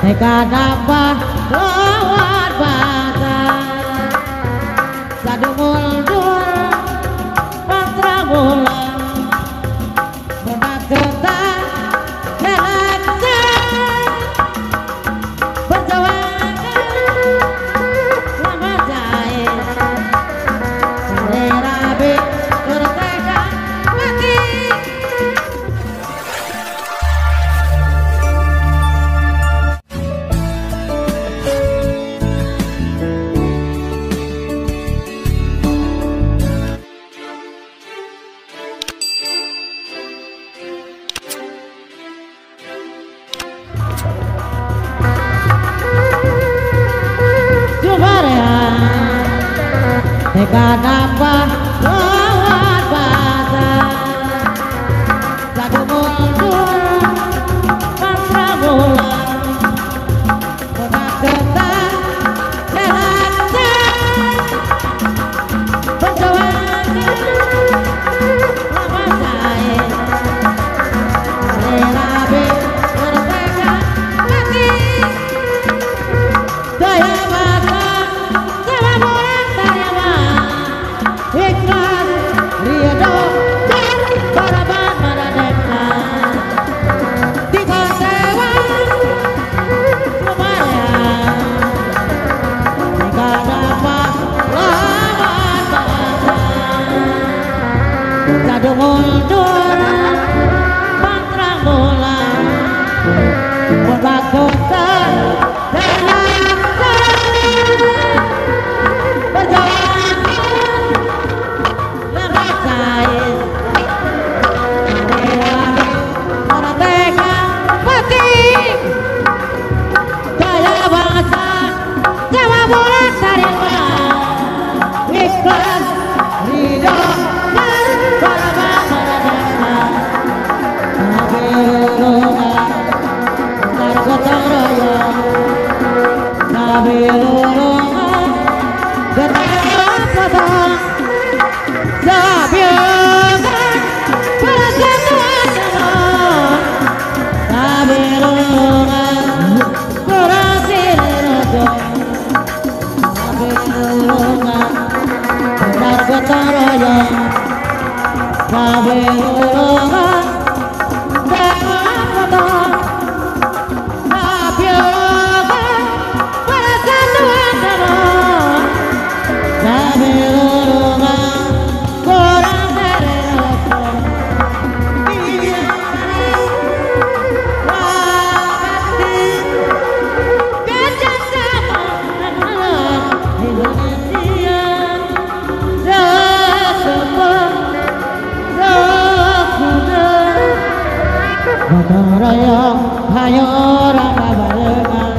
Teka dapat lawan bata Sadu mundur Mantra bulan Benak ketak Kelaksan Berjawab Lama jahit Selerabi Berteka mati Teka dapat lawan bata Sadu mundur Mantra bulan Benak ketak Kelaksan Berjawab Lama jahit Selerabi Berteka mati Daya bata Sama bulan Tariama Ikhlas Ridho dan Baraban Maradeka Tiga sewa Lumayan Tiga dapat lawan bata Sadu mundur Mantra bulan Benak ketak Rayong hayo rama barengan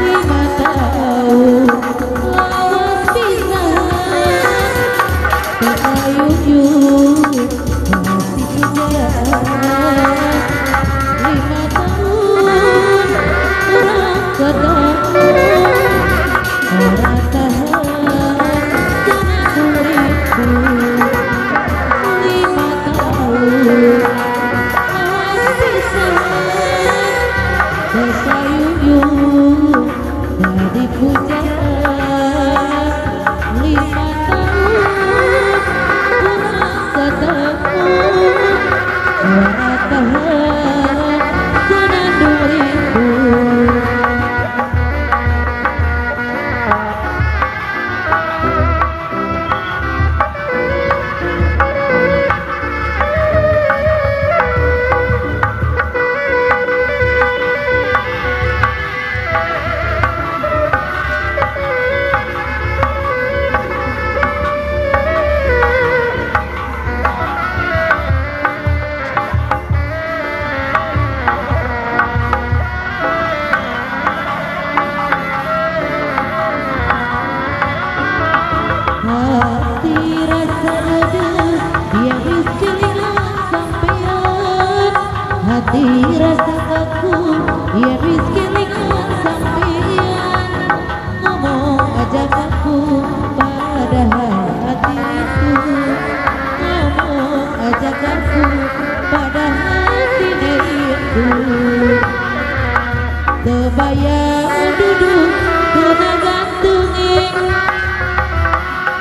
Lima tahun lawan pisah hati rasa kaku ya miskinkan sampian ngomong aja kaku padahal hatiku ngomong aja kaku padahal hati itu terbayang duduk kena gantungi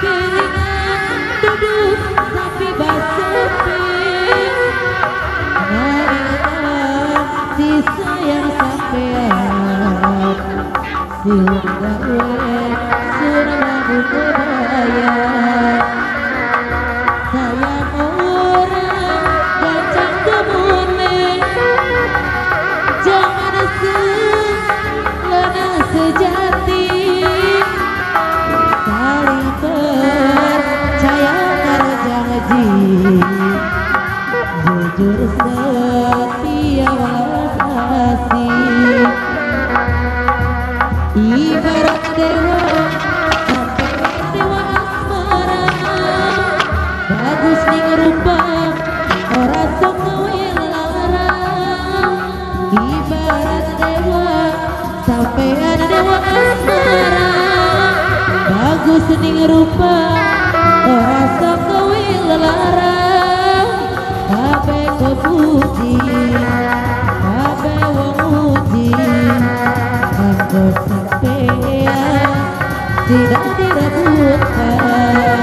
keringan duduk tapi basepi mengingat si sayang sampean siung gawe surga budaya sayang orang gacang kemune jangan selena sejati saling percaya karjanji jujur setia walas asih ibarat dewa sampai dewa asmara bagus ning rupa ora sok larang ibarat dewa sampean dewa asmara bagus ning rupa ora sok larang kabeh kepuji kabeh wong muji kanggo sampean tidak direbutkan